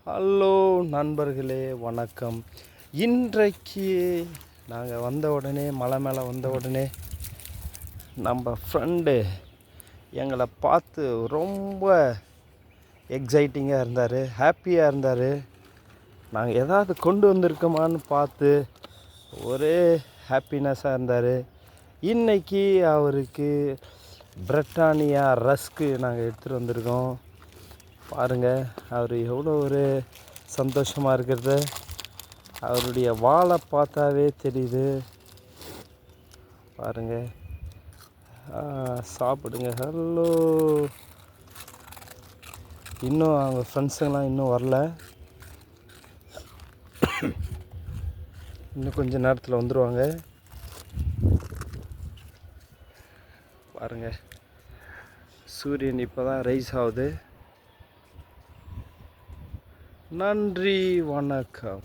Hello நண்பர்களே, வணக்கம். இன்றைக்கு நாங்கள் வந்த உடனே மலை மேலே வந்த உடனே நம்ம ஃப்ரெண்டு எங்களை பார்த்து ரொம்ப எக்ஸைட்டிங்காக இருந்தார், ஹாப்பியாக இருந்தார். நாங்கள் ஏதாவது கொண்டு வந்திருக்கோமான்னு பார்த்து ஒரே ஹாப்பினஸ்ஸாக இருந்தார். இன்றைக்கி அவருக்கு பிரிட்டானியா ரஸ்க்கு நாங்கள் எடுத்துகிட்டு வந்திருக்கோம். பாருங்கள், அவர் எவ்வளோ ஒரு சந்தோஷமாக இருக்கிறத அவருடைய வாழை பார்த்தாவே தெரியுது. பாருங்கள், சாப்பிடுங்க. ஹலோ. இன்னும் அவங்க ஃப்ரெண்ட்ஸுங்கெல்லாம் இன்னும் வரல. இன்னும் கொஞ்சம் நேரத்தில் வந்துடுவாங்க. பாருங்கள், சூரியன் இப்போ தான் ரைஸ் ஆகுது. நன்றி, வணக்கம்.